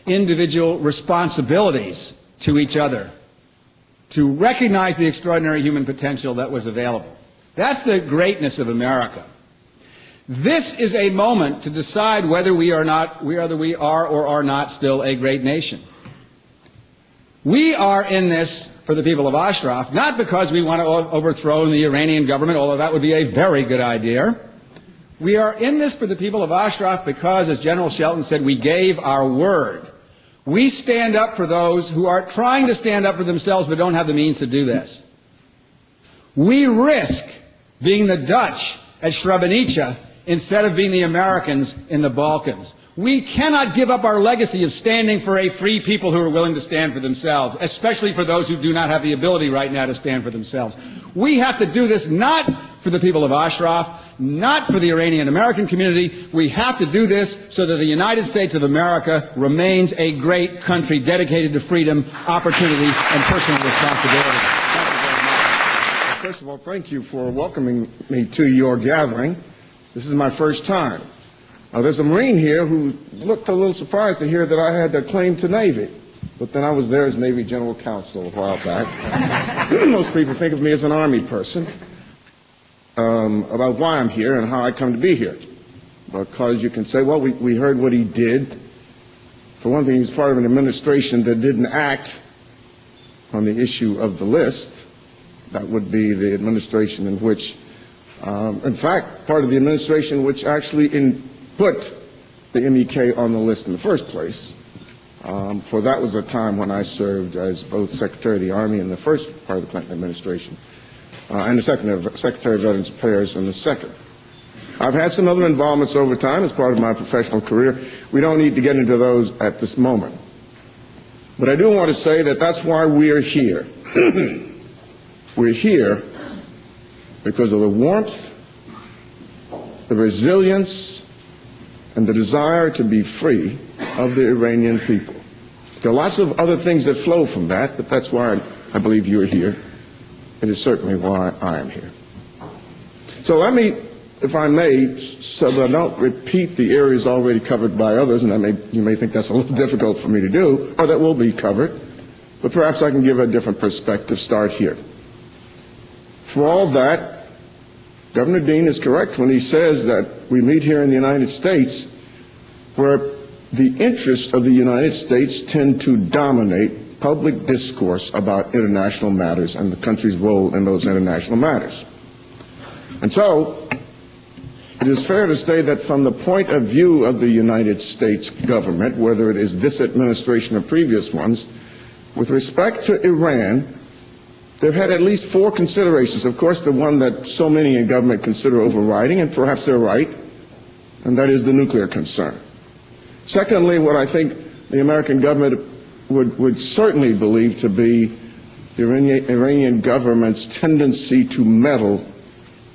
individual responsibilities to each other, to recognize the extraordinary human potential that was available. That's the greatness of America. This is a moment to decide whether we are or are not still a great nation. We are in this for the people of Ashraf, not because we want to overthrow the Iranian government, although that would be a very good idea. We are in this for the people of Ashraf because, as General Shelton said, we gave our word. We stand up for those who are trying to stand up for themselves but don't have the means to do this. We risk being the Dutch at Srebrenica instead of being the Americans in the Balkans. We cannot give up our legacy of standing for a free people who are willing to stand for themselves, especially for those who do not have the ability right now to stand for themselves. We have to do this not for the people of Ashraf, not for the Iranian-American community. We have to do this so that the United States of America remains a great country dedicated to freedom, opportunity, and personal responsibility. Thank you very much. First of all, thank you for welcoming me to your gathering. This is my first time. There's a Marine here who looked a little surprised to hear that I had a claim to Navy. But then I was there as Navy General Counsel a while back. Most people think of me as an Army person. About why I'm here and how I come to be here. Because you can say, well, we heard what he did. For one thing, he was part of an administration that didn't act on the issue of the list. That would be the administration in which, in fact, part of the administration which actually put the MEK on the list in the first place. For that was a time when I served as both Secretary of the Army in the first part of the Clinton administration and the Secretary of Veterans Affairs in the second. I've had some other involvements over time as part of my professional career. We don't need to get into those at this moment. But I do want to say that that's why we're here. We're here because of the warmth, the resilience, and the desire to be free of the Iranian people. There are lots of other things that flow from that, but that's why I believe you're here. It is certainly why I am here. So let me, if I may, so that I don't repeat the areas already covered by others, and you may think that's a little difficult for me to do, or that will be covered, but perhaps I can give a different perspective, start here. For all that, Governor Dean is correct when he says that we meet here in the United States where the interests of the United States tend to dominate public discourse about international matters and the country's role in those international matters. And so, it is fair to say that from the point of view of the United States government, whether it is this administration or previous ones, with respect to Iran, they've had at least four considerations. Of course, the one that so many in government consider overriding, and perhaps they're right, and that is the nuclear concern. Secondly, what I think the American government would certainly believe to be the Iranian government's tendency to meddle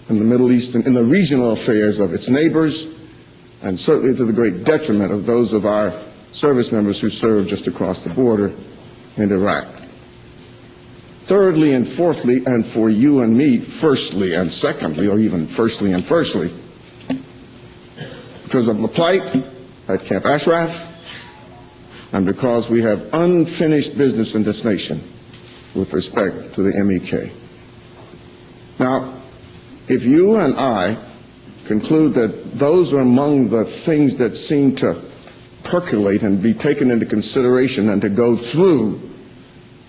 in the Middle East and in the regional affairs of its neighbors, and certainly to the great detriment of those of our service members who serve just across the border in Iraq. Thirdly and fourthly, and for you and me, firstly and secondly, or even firstly and firstly, because of the plight at Camp Ashraf, and because we have unfinished business in this nation with respect to the MEK. Now, if you and I conclude that those are among the things that seem to percolate and be taken into consideration and to go through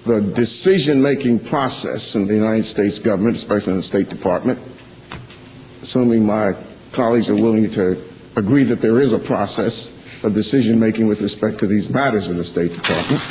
the decision-making process in the United States government, especially in the State Department, assuming my colleagues are willing to agree that there is a process of decision-making with respect to these matters in the State Department,